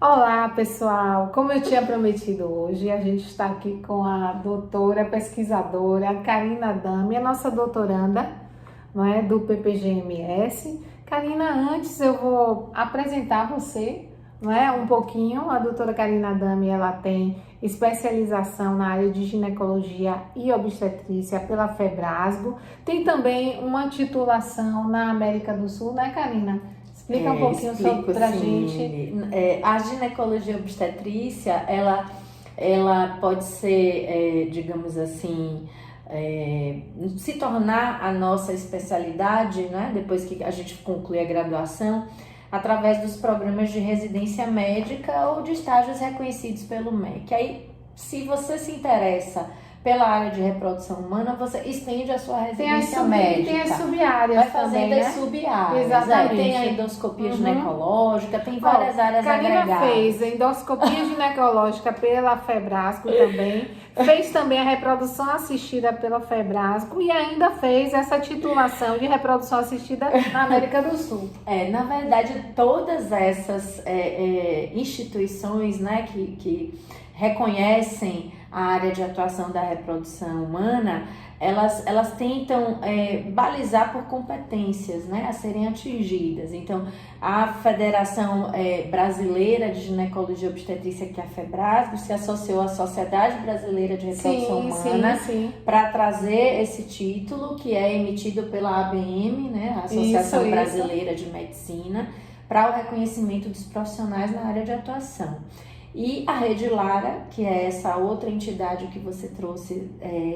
Olá, pessoal! Como eu tinha prometido hoje, a gente está aqui com a doutora pesquisadora Karina Dami, a nossa doutoranda, não é, do PPGMS. Karina, antes eu vou apresentar você, não é, um pouquinho. A doutora Karina Dami, ela tem especialização na área de ginecologia e obstetrícia pela Febrasgo. Tem também uma titulação na América do Sul, né, Karina? Explica um pouquinho sobre pra gente. A ginecologia obstetrícia, ela pode ser, digamos assim, se tornar a nossa especialidade, né? Depois que a gente conclui a graduação, através dos programas de residência médica ou de estágios reconhecidos pelo MEC. Aí, se você se interessa pela área de reprodução humana, você estende a sua residência médica. Tem as sub-áreas vai fazendo também, as né? sub-áreas. Exatamente. Tem a endoscopia ginecológica, tem várias áreas Karina agregadas. fez endoscopia ginecológica pela Febrasgo também, fez também a reprodução assistida pela Febrasgo e ainda fez essa titulação de reprodução assistida na América do Sul. Na verdade, todas essas instituições, né, que reconhecem a área de atuação da reprodução humana, elas tentam balizar por competências, né, a serem atingidas. Então, a Federação Brasileira de Ginecologia e Obstetrícia, que é a Febrasgo, se associou à Sociedade Brasileira de Reprodução Humana para trazer esse título, que é emitido pela ABM, né, a Associação Brasileira de Medicina, para o reconhecimento dos profissionais na área de atuação. E a Rede Lara, que é essa outra entidade que você trouxe,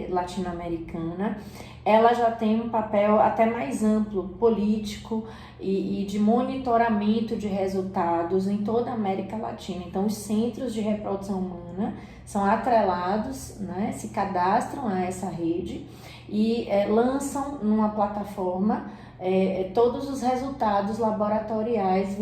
latino-americana, ela já tem um papel até mais amplo, político e de monitoramento de resultados em toda a América Latina. Então, os centros de reprodução humana são atrelados, né, se cadastram a essa rede e lançam numa plataforma todos os resultados laboratoriais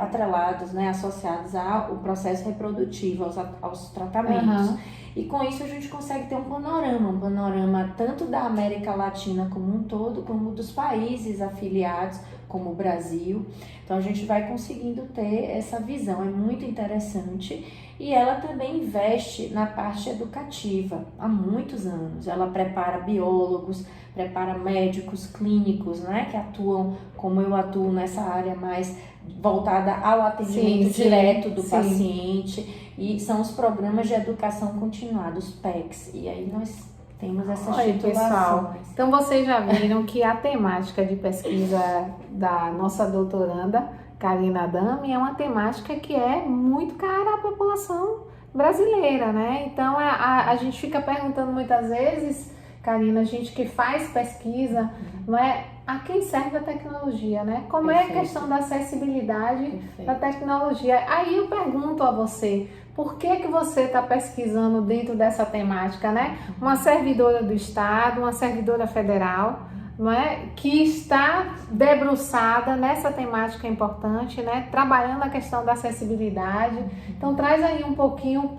atrelados, né, associados ao processo reprodutivo, aos tratamentos. E com isso a gente consegue ter um panorama tanto da América Latina como um todo, como dos países afiliados, como o Brasil. Então a gente vai conseguindo ter essa visão, é muito interessante. E ela também investe na parte educativa há muitos anos. Ela prepara biólogos, prepara médicos clínicos, né, que atuam, como eu atuo nessa área mais voltada ao atendimento direto do paciente. E são os programas de educação continuada, os PECs. E aí nós temos essas titulações. Pessoal, então vocês já viram que a temática de pesquisa da nossa doutoranda, Karina Dami, é uma temática que é muito cara à população brasileira, né? Então a gente fica perguntando muitas vezes, Karina, a gente que faz pesquisa, não é? A quem serve a tecnologia, né? Como é a questão da acessibilidade da tecnologia? Aí eu pergunto a você, por que você está pesquisando dentro dessa temática, né? Uma servidora do Estado, uma servidora federal, não é? Que está debruçada nessa temática importante, né? Trabalhando a questão da acessibilidade. Então traz aí um pouquinho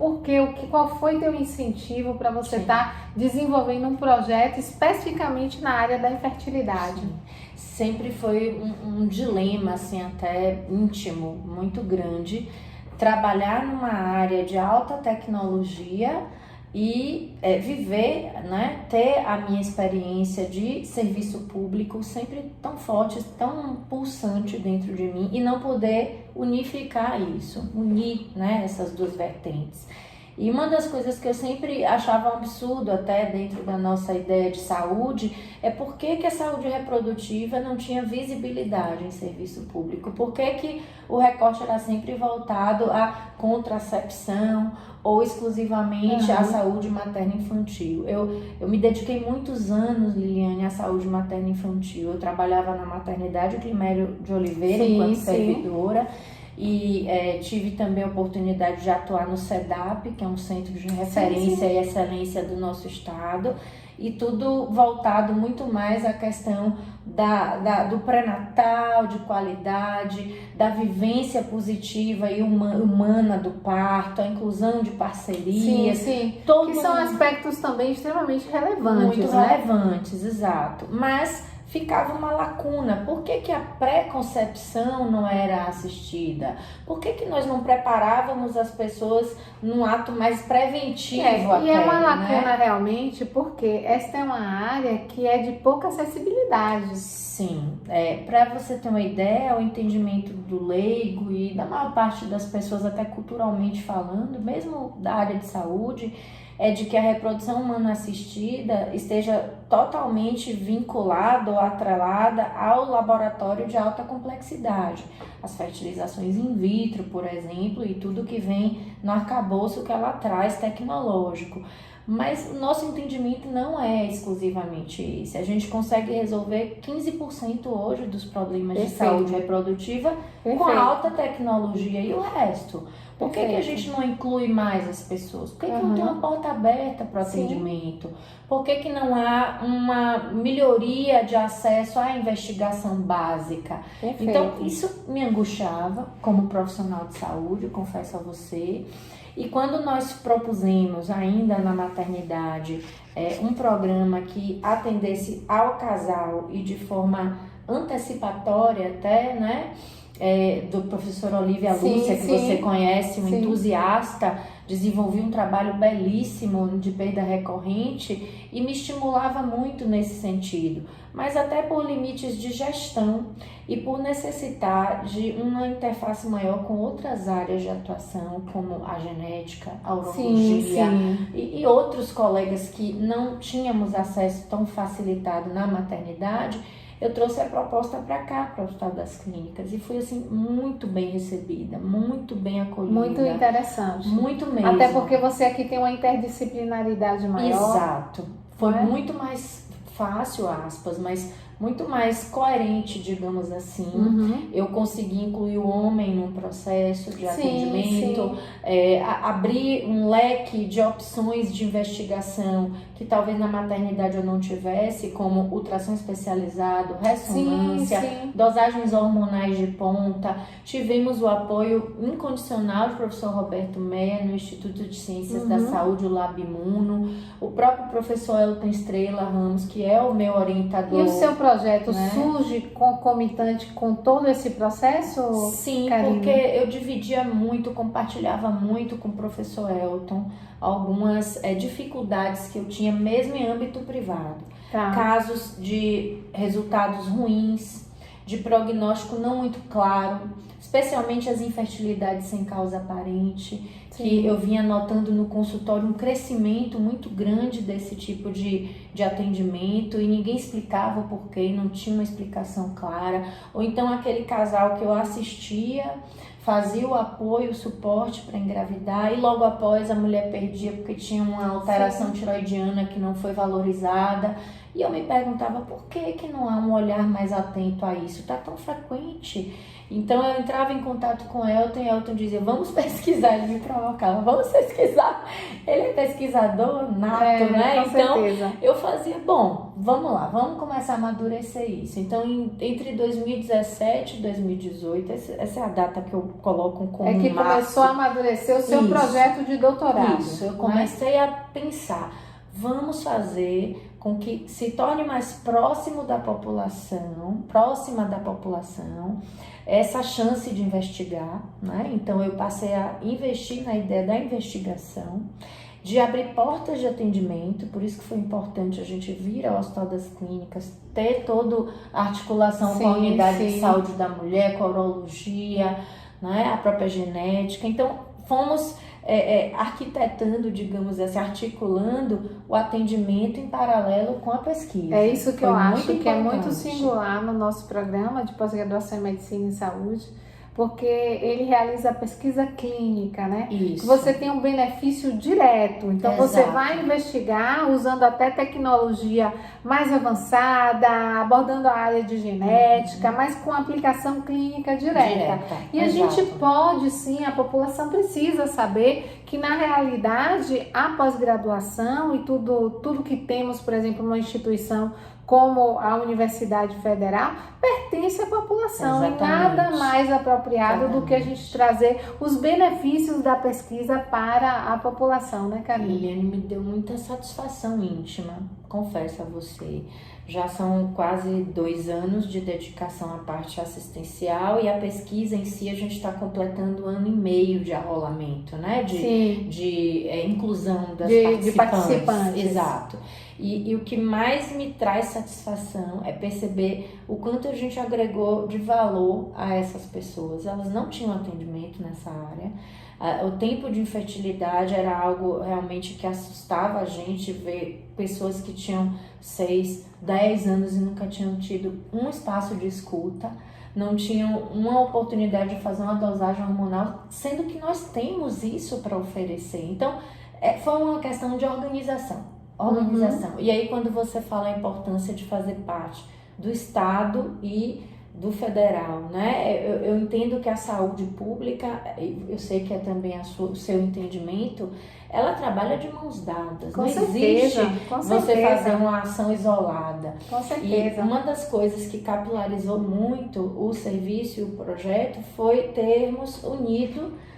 qual foi teu incentivo para você estar desenvolvendo um projeto especificamente na área da infertilidade. Sempre foi um dilema, assim, até íntimo, muito grande, trabalhar numa área de alta tecnologia e viver, né, ter a minha experiência de serviço público sempre tão forte, tão pulsante dentro de mim e não poder unificar isso, unir, né, essas duas vertentes. E uma das coisas que eu sempre achava um absurdo até dentro da nossa ideia de saúde é por que a saúde reprodutiva não tinha visibilidade em serviço público, por que o recorte era sempre voltado à contracepção ou exclusivamente à saúde materno-infantil. Eu me dediquei muitos anos, Liliane, à saúde materno-infantil. Eu trabalhava na maternidade Climério de Oliveira enquanto servidora. E tive também a oportunidade de atuar no CEDAP, que é um centro de referência e excelência do nosso estado, e tudo voltado muito mais à questão do pré-natal, de qualidade, da vivência positiva e humana do parto, a inclusão de parcerias. Que são aspectos também extremamente relevantes. Muito relevantes, exato. Mas ficava uma lacuna. Por que que a pré-concepção não era assistida? Por que que nós não preparávamos as pessoas num ato mais preventivo até, e é uma né? lacuna realmente, porque esta é uma área que é de pouca acessibilidade. Sim, para você ter uma ideia, o entendimento do leigo e da maior parte das pessoas, até culturalmente falando, mesmo da área de saúde, é de que a reprodução humana assistida esteja totalmente vinculada ou atrelada ao laboratório de alta complexidade. As fertilizações in vitro, por exemplo, e tudo que vem no arcabouço que ela traz tecnológico. Mas o nosso entendimento não é exclusivamente esse. A gente consegue resolver 15% hoje dos problemas de saúde reprodutiva com a alta tecnologia e o resto. Por que a gente não inclui mais as pessoas? Por que não tem uma porta aberta para o atendimento? Por que não há uma melhoria de acesso à investigação básica? Então, isso me angustiava como profissional de saúde, confesso a você. E quando nós propusemos ainda na maternidade um programa que atendesse ao casal e de forma antecipatória até, né? Do professor Olívia Lúcia, que você conhece, um entusiasta, desenvolvi um trabalho belíssimo de perda recorrente e me estimulava muito nesse sentido, mas até por limites de gestão e por necessitar de uma interface maior com outras áreas de atuação, como a genética, a urologia e outros colegas que não tínhamos acesso tão facilitado na maternidade. Eu trouxe a proposta para cá, para o Hospital das Clínicas, e fui assim muito bem recebida, muito bem acolhida. Muito interessante. Muito mesmo. Até porque você aqui tem uma interdisciplinaridade maior. Exato. Foi muito mais fácil, aspas, mas muito mais coerente, digamos assim. Eu consegui incluir o homem num processo de atendimento, abrir um leque de opções de investigação que talvez na maternidade eu não tivesse, como ultrassom especializado, ressonância, dosagens hormonais de ponta. Tivemos o apoio incondicional do professor Roberto Meia no Instituto de Ciências da Saúde, o Lab Imuno, o próprio professor Elton Estrela Ramos, que é o meu orientador. E o seu projeto surge concomitante com todo esse processo? Sim, Karine? porque eu dividia muito, compartilhava muito com o professor Elton algumas dificuldades que eu tinha mesmo em âmbito privado. Casos de resultados ruins, de prognóstico não muito claro, especialmente as infertilidades sem causa aparente, que eu vinha notando no consultório um crescimento muito grande desse tipo de atendimento e ninguém explicava o porquê, não tinha uma explicação clara. Ou então aquele casal que eu assistia, fazia o apoio, o suporte para engravidar e logo após a mulher perdia porque tinha uma alteração tiroidiana que não foi valorizada. E eu me perguntava por que não há um olhar mais atento a isso? Está tão frequente. Então eu entrava em contato com o Elton e Elton dizia, vamos pesquisar, ele me provocava, vamos pesquisar. Ele é pesquisador nato, né? Então eu fazia, bom, vamos lá, vamos começar a amadurecer isso. Então entre 2017 e 2018, essa é a data que eu coloco como que março. começou a amadurecer o seu projeto de doutorado. Isso, eu comecei a pensar, vamos fazer com que se torne mais próxima da população, essa chance de investigar, né? Então eu passei a investir na ideia da investigação, de abrir portas de atendimento, por isso que foi importante a gente vir ao Hospital das Clínicas, ter toda a articulação com a unidade de saúde da mulher, com a urologia, né? A própria genética. Então fomos arquitetando, digamos assim, articulando o atendimento em paralelo com a pesquisa. É isso que eu acho que é muito singular no nosso programa de pós-graduação em Medicina e Saúde, porque ele realiza a pesquisa clínica, né? Isso. Você tem um benefício direto, então você vai investigar usando até tecnologia mais avançada, abordando a área de genética, mas com aplicação clínica direta. E a gente pode sim, a população precisa saber que na realidade a pós-graduação e tudo que temos, por exemplo, numa instituição como a Universidade Federal, pertence à população. E nada mais apropriado do que a gente trazer os benefícios da pesquisa para a população, né, Karine? E ele me deu muita satisfação íntima confesso a você, já são quase 2 anos de dedicação à parte assistencial, e a pesquisa em si a gente está completando 1 ano e meio de arrolamento, né? De inclusão das de participantes. Exato. E o que mais me traz satisfação é perceber o quanto a gente agregou de valor a essas pessoas. Elas não tinham atendimento nessa área. O tempo de infertilidade era algo realmente que assustava a gente, ver pessoas que tinham 6, 10 anos e nunca tinham tido um espaço de escuta, não tinham uma oportunidade de fazer uma dosagem hormonal, sendo que nós temos isso para oferecer. Então, foi uma questão de organização. E aí, quando você fala a importância de fazer parte do Estado e do federal, né? Eu entendo que a saúde pública, eu sei que é também o seu entendimento, ela trabalha de mãos dadas. Com não certeza, existe com você certeza. fazer uma ação isolada. Com certeza. E uma das coisas que capilarizou muito o serviço e o projeto foi termos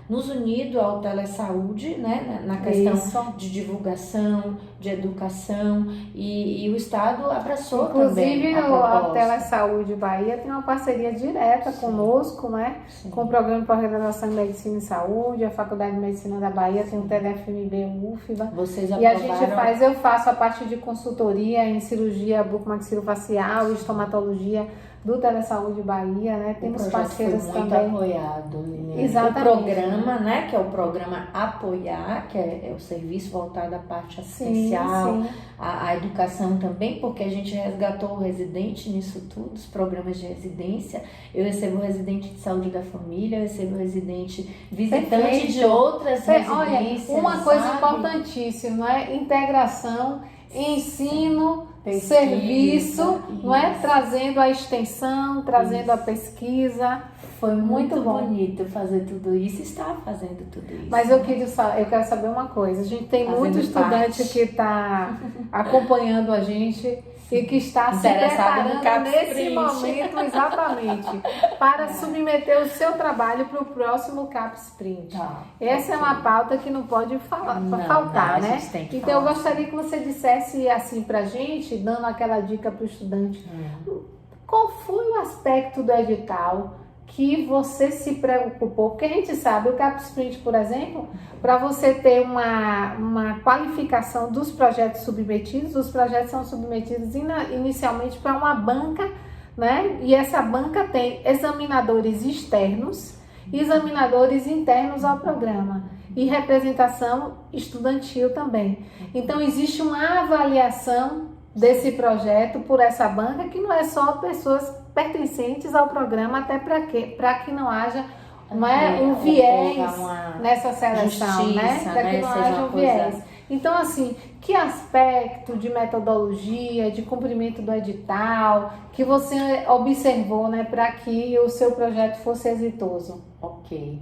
nos unido ao Telesaúde, né, na questão de divulgação, de educação, e o Estado abraçou também a proposta. A Telesaúde Bahia tem uma parceria direta conosco, né, com o Programa de Pós-Graduação em Medicina e Saúde, a Faculdade de Medicina da Bahia tem o TDFMB, o UFBA. Vocês e eu faço a parte de consultoria em cirurgia bucomaxilofacial e estomatologia do Telesaúde Bahia, né? Temos parceiros foi muito também. Apoiado, Liliane. Exatamente. O programa, né, que é o programa Apoiar, que é o serviço voltado à parte assistencial, sim. A educação também, porque a gente resgatou o residente nisso tudo, os programas de residência. Eu recebo residente de saúde da família, eu recebo residente visitante de outras residências. Olha, uma coisa importantíssima, não é? Integração, ensino, pesquisa, serviço, não é? Trazendo a extensão, trazendo a pesquisa. Foi muito bonito fazer tudo isso, estar fazendo tudo isso. Mas eu quero saber uma coisa, a gente tem muito estudante que está acompanhando a gente e que está se preparando nesse momento, exatamente, para submeter o seu trabalho para o próximo CapSprint. Essa é uma pauta que não pode faltar, né? Então eu gostaria que você dissesse assim para a gente, dando aquela dica para o estudante, qual foi o aspecto do edital que você se preocupou? Porque a gente sabe, o CapSprint, por exemplo, para você ter uma qualificação dos projetos submetidos, os projetos são submetidos inicialmente para uma banca, né? E essa banca tem examinadores externos e examinadores internos ao programa e representação estudantil também. Então, existe uma avaliação desse projeto por essa banca, que não é só pessoas pertencentes ao programa, até para que não haja um viés nessa seleção, né? Para que não haja um viés. Então, assim, que aspecto de metodologia, de cumprimento do edital, que você observou, né, para que o seu projeto fosse exitoso? Ok.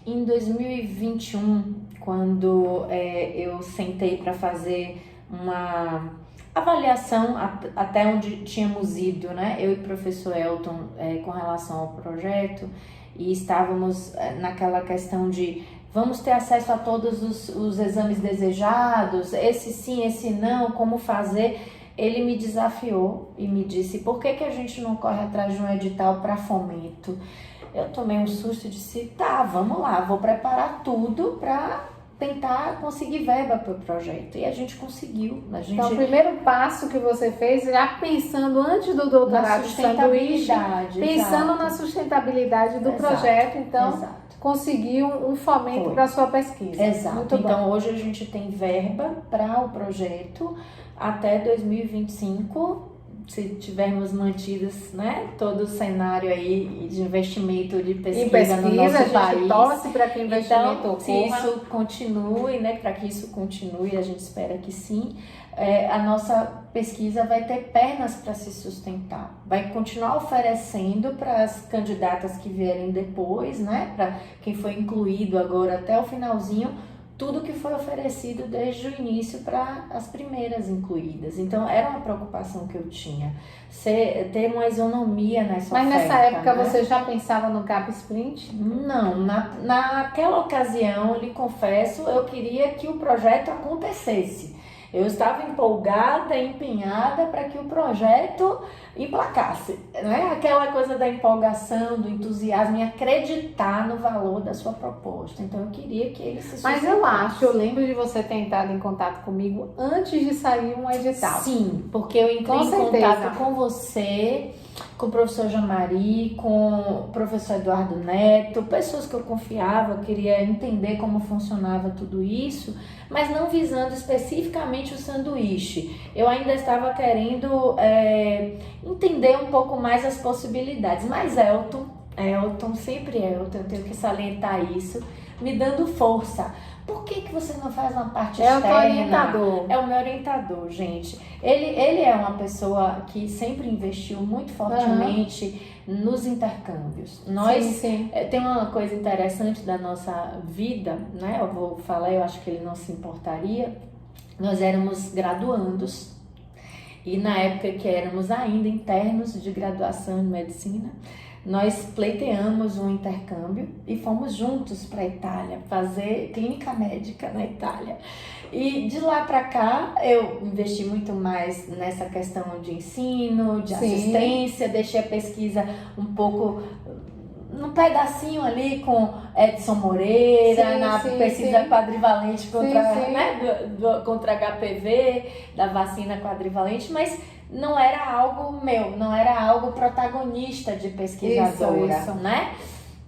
Em 2021, quando eu sentei para fazer uma avaliação até onde tínhamos ido, né? Eu e o professor Elton, com relação ao projeto, e estávamos naquela questão de vamos ter acesso a todos os exames desejados, esse sim, esse não, como fazer. Ele me desafiou e me disse, por que a gente não corre atrás de um edital para fomento? Eu tomei um susto e disse, tá, vamos lá, vou preparar tudo para tentar conseguir verba para o projeto. E a gente conseguiu. Então, o primeiro passo que você fez, já pensando antes do doutorado de sanduíche, pensando na sustentabilidade do projeto, então conseguiu um fomento para a sua pesquisa. Exato. Muito então, bom. Hoje a gente tem verba para o projeto até 2025, se tivermos mantidos, né, todo o cenário aí de investimento de pesquisa no nosso país. A gente torce para que o investimento ocorra. Se isso continue, né, para que isso continue, a gente espera que sim, a nossa pesquisa vai ter pernas para se sustentar. Vai continuar oferecendo para as candidatas que vierem depois, né, para quem foi incluído agora até o finalzinho, tudo que foi oferecido desde o início para as primeiras incluídas. Então, era uma preocupação que eu tinha, ter uma isonomia nessa oferta. Mas nessa época, né, você já pensava no CapSprint? Não, naquela ocasião, lhe confesso, eu queria que o projeto acontecesse. Eu estava empolgada, empenhada para que o projeto emplacasse, né? Aquela coisa da empolgação, do entusiasmo e acreditar no valor da sua proposta. Então eu queria que ele se Mas eu lembro de você ter entrado em contato comigo antes de sair um edital. Sim, porque eu entrei em contato com você, com o professor Jamari, com o professor Eduardo Neto, pessoas que eu confiava, eu queria entender como funcionava tudo isso, mas não visando especificamente o sanduíche. Eu ainda estava querendo entender um pouco mais as possibilidades, mas Elton, sempre Elton, eu tenho que salientar isso, me dando força. Por que você não faz uma parte externa? É o orientador. É o meu orientador, gente. Ele é uma pessoa que sempre investiu muito fortemente nos intercâmbios. Nós sim. Tem uma coisa interessante da nossa vida, né? Eu vou falar, eu acho que ele não se importaria. Nós éramos graduandos e na época que éramos ainda internos de graduação em medicina, nós pleiteamos um intercâmbio e fomos juntos para a Itália fazer clínica médica na Itália. E de lá para cá eu investi muito mais nessa questão de ensino, de assistência, deixei a pesquisa um pouco num pedacinho ali com Edson Moreira, pesquisa quadrivalente contra HPV, da vacina quadrivalente, mas não era algo meu, não era algo protagonista de pesquisadora, isso. né?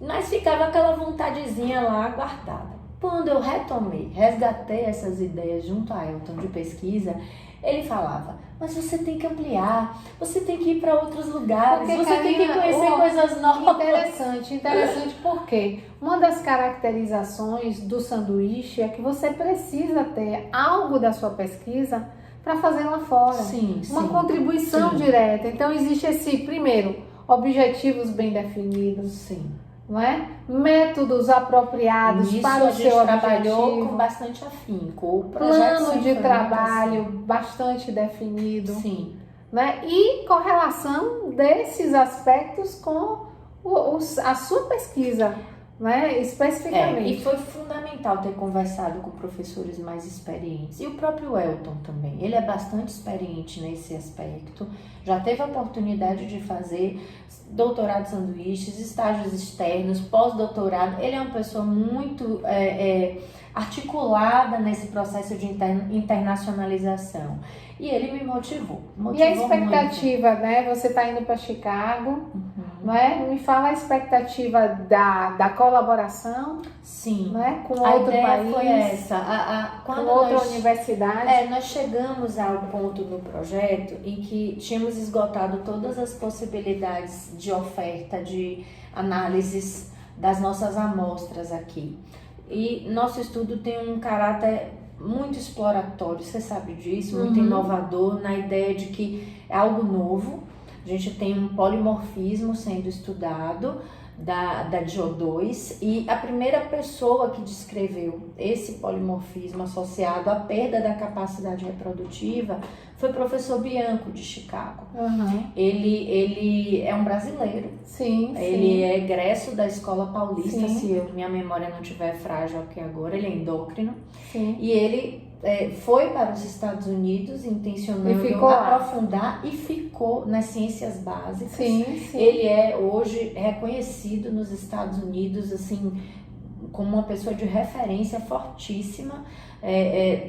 Mas ficava aquela vontadezinha lá guardada. Quando eu resgatei essas ideias junto a Elton de pesquisa, ele falava, mas você tem que ampliar, você tem que ir para outros lugares, porque, você tem que conhecer coisas novas. Interessante, porque uma das caracterizações do sanduíche é que você precisa ter algo da sua pesquisa para fazer lá fora. Uma contribuição direta. Então existe esse, primeiro, objetivos bem definidos. Não é? Métodos apropriados para o seu trabalhou com bastante afinco. Plano de trabalho bastante definido. Né? E correlação desses aspectos com a sua pesquisa, né? Especificamente. E foi fundamental ter conversado com professores mais experientes. E o próprio Elton também. Ele é bastante experiente nesse aspecto. Já teve a oportunidade de fazer doutorado sanduíches, estágios externos, pós-doutorado. Ele é uma pessoa muito articulada nesse processo de internacionalização. E ele me motivou e a expectativa, muito. Né? Você está indo para Chicago, não é? Me fala a expectativa da colaboração. Né? Com outro país. Foi essa. Com outra universidade. Nós chegamos ao ponto no projeto em que tínhamos esgotado todas as possibilidades de oferta, de análises das nossas amostras aqui. E nosso estudo tem um caráter muito exploratório, você sabe disso, muito inovador, na ideia de que é algo novo. A gente tem um polimorfismo sendo estudado da DIO2 e a primeira pessoa que descreveu esse polimorfismo associado à perda da capacidade reprodutiva foi o professor Bianco, de Chicago. Ele é um brasileiro. Ele é egresso da Escola Paulista, se minha memória não estiver frágil aqui agora, ele é endócrino. E ele foi para os Estados Unidos intencionando aprofundar e ficou nas ciências básicas. Ele é hoje reconhecido nos Estados Unidos assim como uma pessoa de referência fortíssima.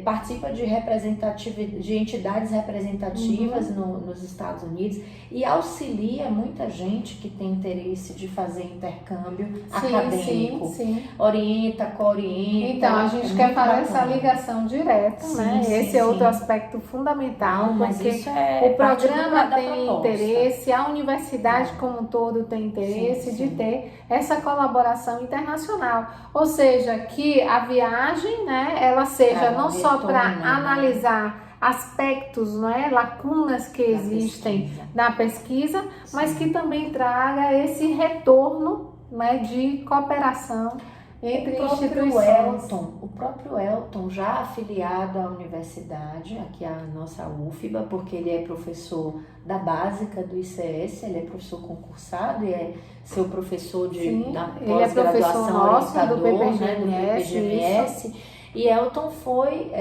Participa de entidades representativas nos Estados Unidos e auxilia muita gente que tem interesse de fazer intercâmbio acadêmico. Orienta, coorienta. Então, a gente quer fazer essa ligação direta, né? Esse é outro aspecto fundamental, porque o programa tem interesse, a universidade como um todo tem interesse de ter essa colaboração internacional. Ou seja, que a viagem, né, ela seja não só para analisar aspectos, não é, lacunas que existem na pesquisa, mas que também traga esse retorno, né, de cooperação entre instituições. O próprio Elton, já afiliado à universidade, aqui a nossa UFBA, porque ele é professor da básica do ICS, ele é professor concursado e é seu professor da pós-graduação orientador, do PPGMS, né, do PPGMS. E Elton foi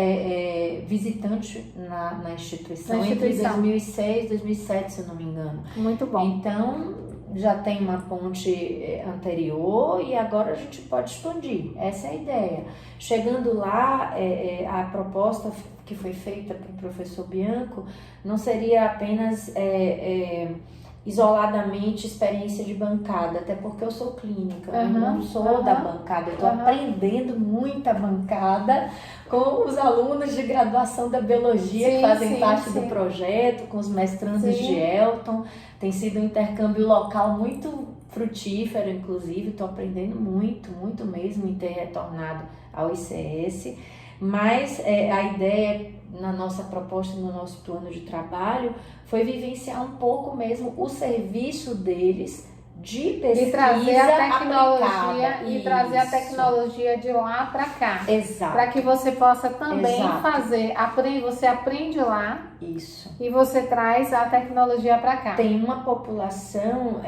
visitante na instituição entre 2006 e 2007, se eu não me engano. Muito bom. Então, já tem uma ponte anterior e agora a gente pode expandir. Essa é a ideia. Chegando lá, a proposta que foi feita para o professor Bianco não seria apenas isoladamente experiência de bancada, até porque eu sou clínica, eu não sou da bancada, eu estou aprendendo muita bancada com os alunos de graduação da biologia que fazem parte do projeto, com os mestrandos de Elton. Tem sido um intercâmbio local muito frutífero, inclusive, estou aprendendo muito mesmo em ter retornado ao ICS, mas a ideia na nossa proposta, no nosso plano de trabalho, foi vivenciar um pouco mesmo o serviço deles de pesquisa e trazer a tecnologia aplicada. E trazer a tecnologia de lá para cá. Exato. Para que você possa também fazer, você aprende lá. Isso. E você traz a tecnologia para cá. Tem uma população,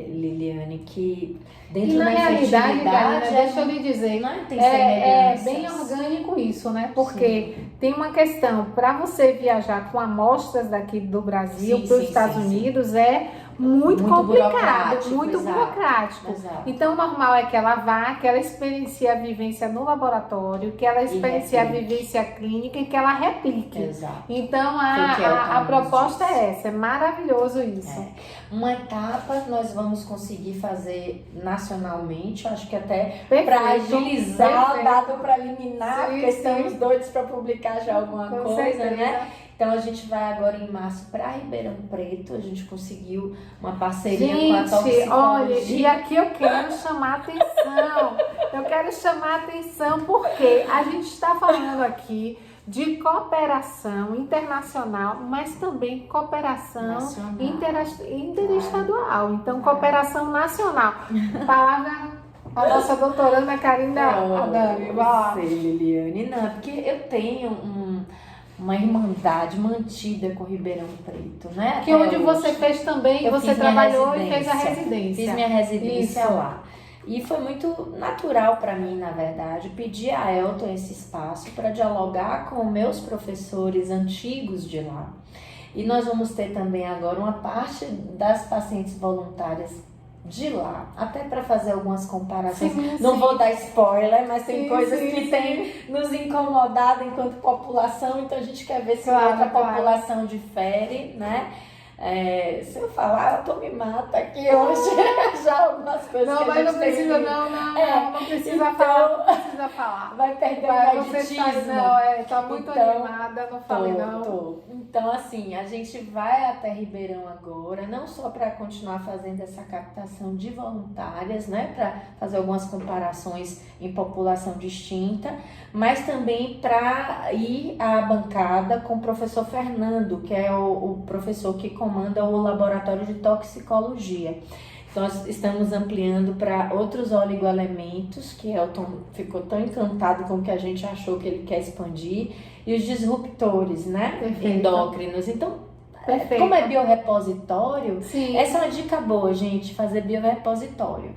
Liliane, que dentro da realidade, Karina, deixa eu lhe dizer, é bem orgânico isso, né? Porque tem uma questão, para você viajar com amostras daqui do Brasil para os Estados Unidos, é muito complicado, muito burocrático. Exato. Então, o normal é que ela vá, que ela experiencie a vivência no laboratório, que ela experiencie a vivência clínica e que ela replique. Exato. Então, a proposta é essa, é maravilhoso isso. Uma etapa nós vamos conseguir fazer nacionalmente, acho que até para agilizar, dado para eliminar, porque estamos doidos para publicar já alguma coisa, né? Então a gente vai agora em março para Ribeirão Preto, a gente conseguiu uma parceria com a toxicologia. Olha, e aqui eu quero chamar atenção, porque a gente está falando aqui de cooperação internacional, mas também cooperação interestadual. Então, cooperação nacional. Palavra a nossa doutoranda Karina Adami. Liliane, não, porque eu tenho uma irmandade mantida com Ribeirão Preto, né? Que onde você fez também, você trabalhou e fez a residência. Fiz minha residência lá. E foi muito natural para mim, na verdade, pedir a Elton esse espaço para dialogar com meus professores antigos de lá. E nós vamos ter também agora uma parte das pacientes voluntárias de lá, até para fazer algumas comparações. Não vou dar spoiler, mas tem coisas que têm nos incomodado enquanto população, então a gente quer ver se outra população difere, né? Se eu falar, eu tô me mata aqui hoje. Já algumas coisas não, que a gente não precisa, não precisa falar. Vai perder o magnetismo. Tá muito animada, não fale não. Então, assim, a gente vai até Ribeirão agora, não só para continuar fazendo essa captação de voluntárias, né, para fazer algumas comparações em população distinta, mas também para ir à bancada com o professor Fernando, que é o professor que comanda o laboratório de toxicologia. Nós estamos ampliando para outros oligoelementos, que Elton ficou tão encantado com o que a gente achou que ele quer expandir, e os disruptores, né? Endócrinos. Então, como é biorepositório, essa é uma dica boa, gente, fazer biorepositório.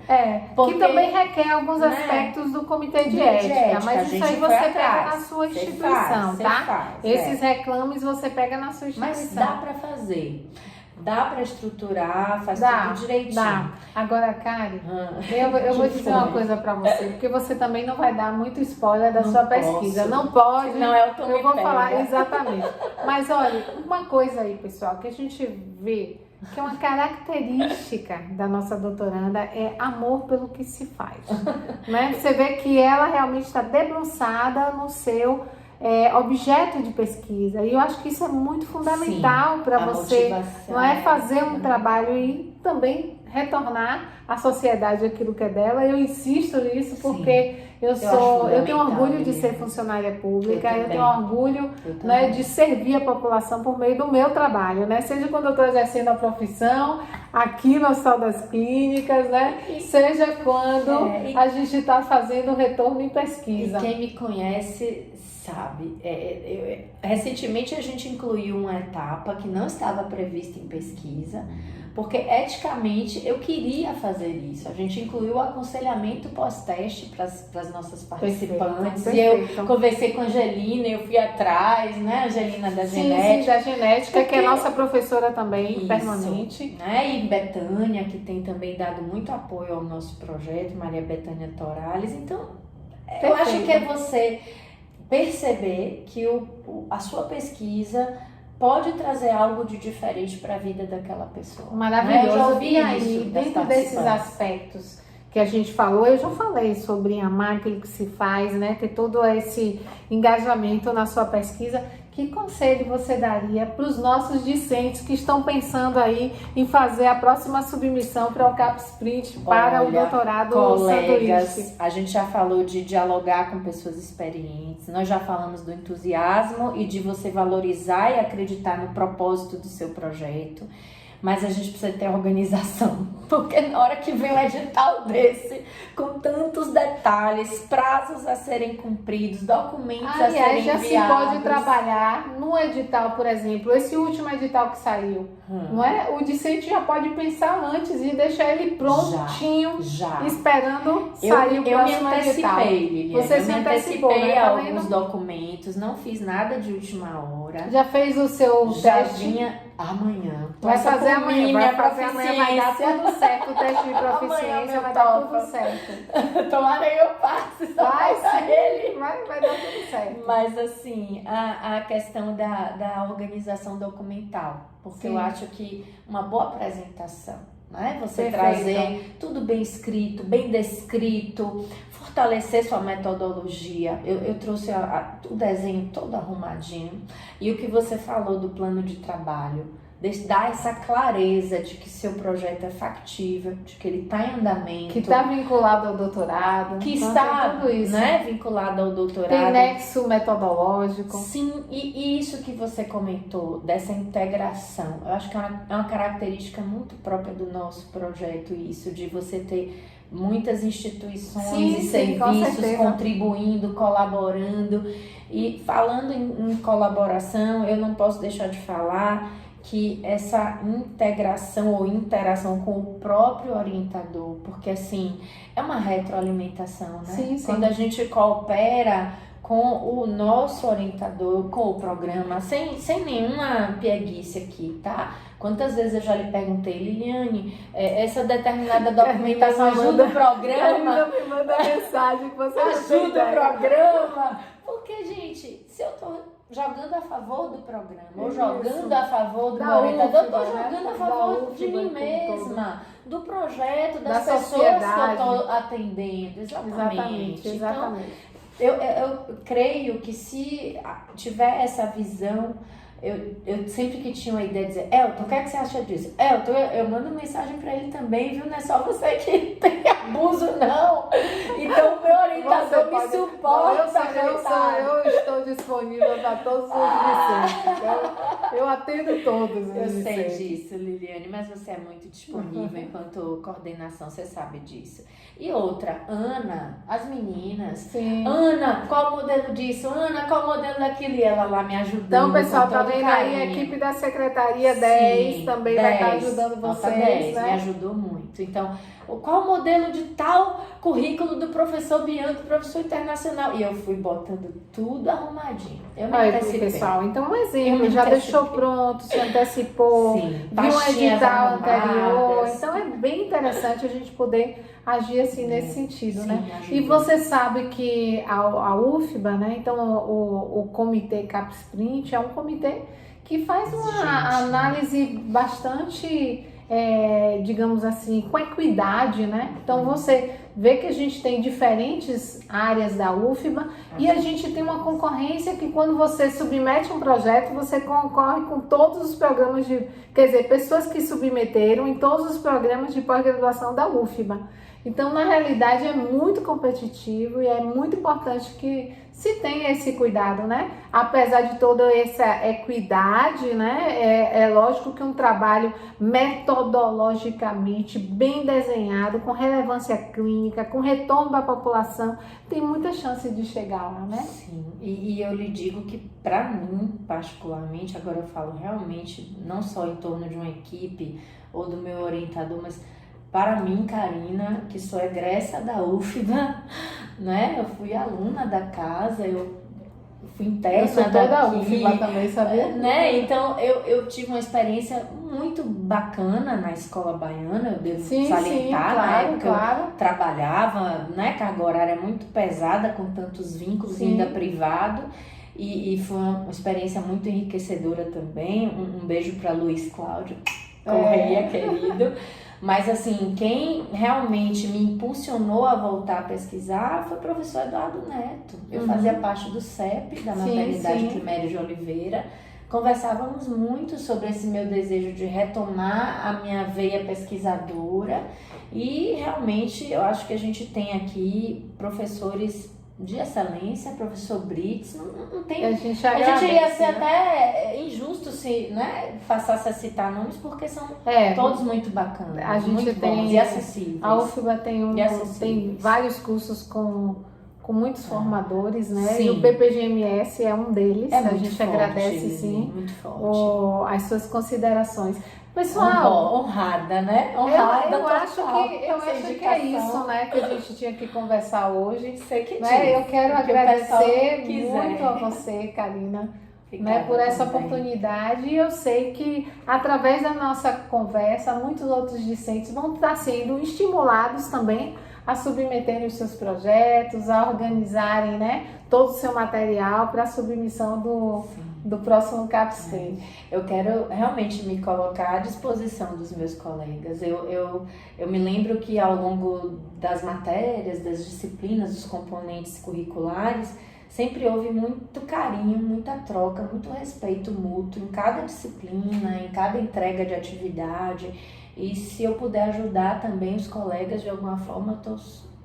Porque, que também requer alguns aspectos do comitê de ética, mas isso aí você pega na sua instituição, tá? Esses reclames você pega na sua instituição. Mas dá para fazer. Dá para estruturar, faz tudo direitinho. Dá. Agora, Kari, eu vou dizer uma coisa para você, porque você também não vai dar muito spoiler da sua pesquisa. Não pode. Não, eu vou falar exatamente. Mas olha, uma coisa aí, pessoal, que a gente vê que é uma característica da nossa doutoranda é amor pelo que se faz. Né? Você vê que ela realmente está debruçada no seu objeto de pesquisa, e eu acho que isso é muito fundamental para você, não é fazer um trabalho e também retornar à sociedade aquilo que é dela. Eu insisto nisso porque eu tenho orgulho de ser funcionária pública, eu tenho orgulho, né, de servir a população por meio do meu trabalho, né? Seja quando eu estou exercendo a profissão, aqui no Hospital das Clínicas, né? Seja quando a gente está fazendo retorno em pesquisa. E quem me conhece sabe, recentemente a gente incluiu uma etapa que não estava prevista em pesquisa, porque eticamente eu queria fazer isso. A gente incluiu o aconselhamento pós-teste para as nossas participantes. Perfeito. E eu conversei com a Angelina, eu fui atrás, né? A Angelina da Genética. Sim, da Genética, que é nossa professora também, isso, permanente. Né? E Betânia, que tem também dado muito apoio ao nosso projeto, Maria Betânia Torales. Então, eu acho que é você perceber que a sua pesquisa pode trazer algo de diferente para a vida daquela pessoa. Maravilhoso. Eu já ouvi aí, dentro desses aspectos que a gente falou, eu já falei sobre amar aquilo que se faz, né? Ter todo esse engajamento na sua pesquisa. Que conselho você daria para os nossos discentes que estão pensando aí em fazer a próxima submissão para o CapSprint para o doutorado colegas, a gente já falou de dialogar com pessoas experientes, nós já falamos do entusiasmo e de você valorizar e acreditar no propósito do seu projeto. Mas a gente precisa ter organização, porque na hora que vem um edital desse, com tantos detalhes, prazos a serem cumpridos, documentos a serem enviados... já se pode trabalhar no edital, por exemplo, esse último edital que saiu, não é? O discente já pode pensar antes e deixar ele prontinho, já. Esperando sair o próximo edital. Você se antecipei a alguns documentos, não fiz nada de última hora. Já fez o seu teste? Vinha amanhã. Vai fazer amanhã, vai dar tudo certo, o teste de proficiência vai dar tudo certo. Tomara eu passe, vai dar tudo certo. Mas assim, a questão da organização documental, porque eu acho que uma boa apresentação, né? Você trazer tudo bem escrito, bem descrito, fortalecer sua metodologia. Eu trouxe o desenho todo arrumadinho. E o que você falou do plano de trabalho, dar essa clareza de que seu projeto é factível, de que ele está em andamento. Que está vinculado ao doutorado. Que está tudo isso, né, vinculado ao doutorado. Tem nexo metodológico. Sim, e isso que você comentou, dessa integração, eu acho que é uma característica muito própria do nosso projeto, isso, de você ter muitas instituições e serviços contribuindo, colaborando. E falando em colaboração, eu não posso deixar de falar que essa integração ou interação com o próprio orientador, porque assim, é uma retroalimentação, né? Sim. Quando a gente coopera com o nosso orientador, com o programa, sem nenhuma pieguice aqui, tá? Quantas vezes eu já lhe perguntei, Liliane, essa determinada documentação ajuda o programa? Ainda me manda mensagem que você ajuda o programa? Porque, gente, se eu tô jogando a favor do programa, ou jogando a favor do meu orientador, eu tô jogando a favor de mim mesma, do projeto, das pessoas que eu tô atendendo. Exatamente. Então, eu creio que se tiver essa visão, eu sempre que tinha uma ideia de dizer, Elton, o que é que você acha disso? Elton, eu mando mensagem pra ele também, viu? Não é só você que tem abuso, não. Então, o meu orientador me suporta. Eu estou disponível para todos os discentes. Eu atendo todos. Eu sei disso, Liliane, mas você é muito disponível enquanto coordenação, você sabe disso. E outra, Ana, as meninas. Sim. Ana, qual o modelo disso? Ana, qual o modelo daquilo? E ela lá me ajudando. Então, pessoal, tá vendo aí a equipe da Secretaria 10 também vai estar ajudando vocês, 10, né? Me ajudou muito. Então, qual o modelo de tal currículo do professor Bianco, professor internacional? E eu fui botando tudo arrumadinho. Eu me antecipei. Pessoal, então um exemplo, já deixou pronto, se antecipou, viu um edital anterior. Então é bem interessante a gente poder agir assim nesse sentido, né? E você sabe que a UFBA, né? Então o comitê CapSprint é um comitê que faz uma análise bastante, digamos assim, com equidade, né? Então você vê que a gente tem diferentes áreas da UFBA e a gente tem uma concorrência que quando você submete um projeto, você concorre com todos os programas quer dizer, pessoas que submeteram em todos os programas de pós-graduação da UFBA. Então, na realidade, é muito competitivo e é muito importante que se tenha esse cuidado, né? Apesar de toda essa equidade, né? É lógico que um trabalho metodologicamente bem desenhado, com relevância clínica, com retorno da população, tem muita chance de chegar lá, né? Sim, e eu lhe digo que para mim, particularmente, agora eu falo realmente, não só em torno de uma equipe ou do meu orientador, mas para mim, Karina, que sou egressa da UFBA, né? Eu fui aluna da casa, eu fui interna Eu sou toda daqui, UFBA também, sabia? né? Então, eu tive uma experiência muito bacana na escola baiana, eu devo salientar, claro, na época claro. eu trabalhava, né? Carga horária muito pesada, com tantos vínculos, ainda privado, e foi uma experiência muito enriquecedora também. Um beijo para Luiz Cláudio Correia, querido. Mas assim, quem realmente me impulsionou a voltar a pesquisar foi o professor Eduardo Neto. Eu fazia parte do CEP, da Maternidade Priméria de Oliveira. Conversávamos muito sobre esse meu desejo de retomar a minha veia pesquisadora. E realmente eu acho que a gente tem aqui professores de excelência, professor Brits, não tem... A gente ia ser até injusto se, né, passasse a citar nomes, porque são todos muito bacanas, a gente muito tem, bons e acessíveis. A UFBA tem vários cursos com muitos formadores, né? Sim. E o PPGMS é um deles. A gente forte, agradece, sim, muito forte. as suas considerações. Pessoal, honrada, né? Honrada, eu acho que é isso, né, que a gente tinha que conversar hoje. Sei que né? Eu quero agradecer muito a você, Karina, né, por essa oportunidade. E eu sei que através da nossa conversa, muitos outros discentes vão estar sendo estimulados também a submeterem os seus projetos, a organizarem, né, todo o seu material para a submissão do próximo Capstone. Eu quero realmente me colocar à disposição dos meus colegas. Eu me lembro que ao longo das matérias, das disciplinas, dos componentes curriculares, sempre houve muito carinho, muita troca, muito respeito mútuo em cada disciplina, em cada entrega de atividade. E se eu puder ajudar também os colegas de alguma forma, eu estou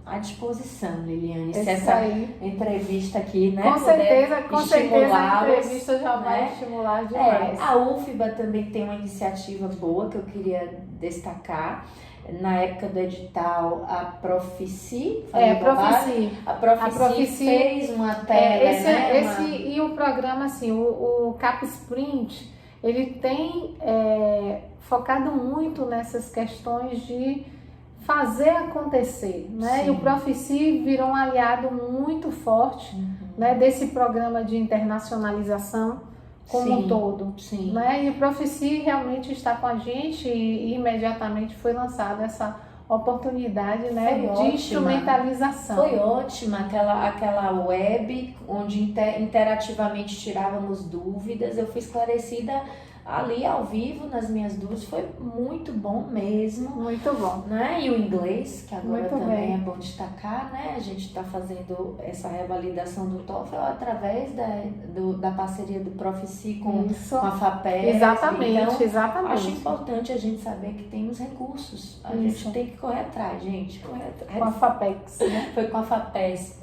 à disposição, Liliane. Se essa entrevista aqui, né, com certeza a entrevista já vai estimular demais. A UFBA também tem uma iniciativa boa que eu queria destacar. Na época do edital, a Profici, a Profici fez uma tela, e o programa, assim, o Capsprint, ele tem focado muito nessas questões de fazer acontecer, né? E o Profici virou um aliado muito forte, né, desse programa de internacionalização como um todo, né? E o Profici realmente está com a gente e imediatamente foi lançada essa oportunidade, né, de instrumentalização. Foi ótima aquela web onde interativamente tirávamos dúvidas. Eu fui esclarecida ali ao vivo nas minhas dúvidas, foi muito bom mesmo. Muito bom. Né? E o inglês, que agora muito também bem. É bom destacar, né? A gente está fazendo essa revalidação do TOEFL através da parceria do Profici com a FAPESB. Exatamente, então, acho importante a gente saber que temos recursos. A gente tem que correr atrás, gente. Com a FAPEX, né? Foi com a FAPESB.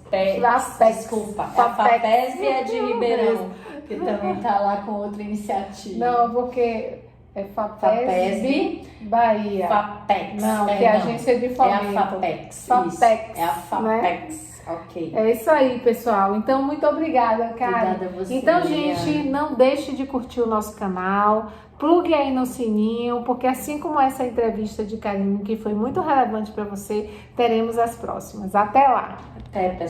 Desculpa. A FAPESB é de Ribeirão, que também está lá com outra iniciativa. Não, porque é FAPESB Bahia. FAPEX. Não, que é a agência de fomento. É a FAPEX. FAPEX. É a FAPEX. Né? Ok. É isso aí, pessoal. Então, muito obrigada, Karen. Obrigada a você. Então, gente, não deixe de curtir o nosso canal. Plugue aí no sininho, porque assim como essa entrevista de Karine, que foi muito relevante para você, teremos as próximas. Até lá! Até, pessoal.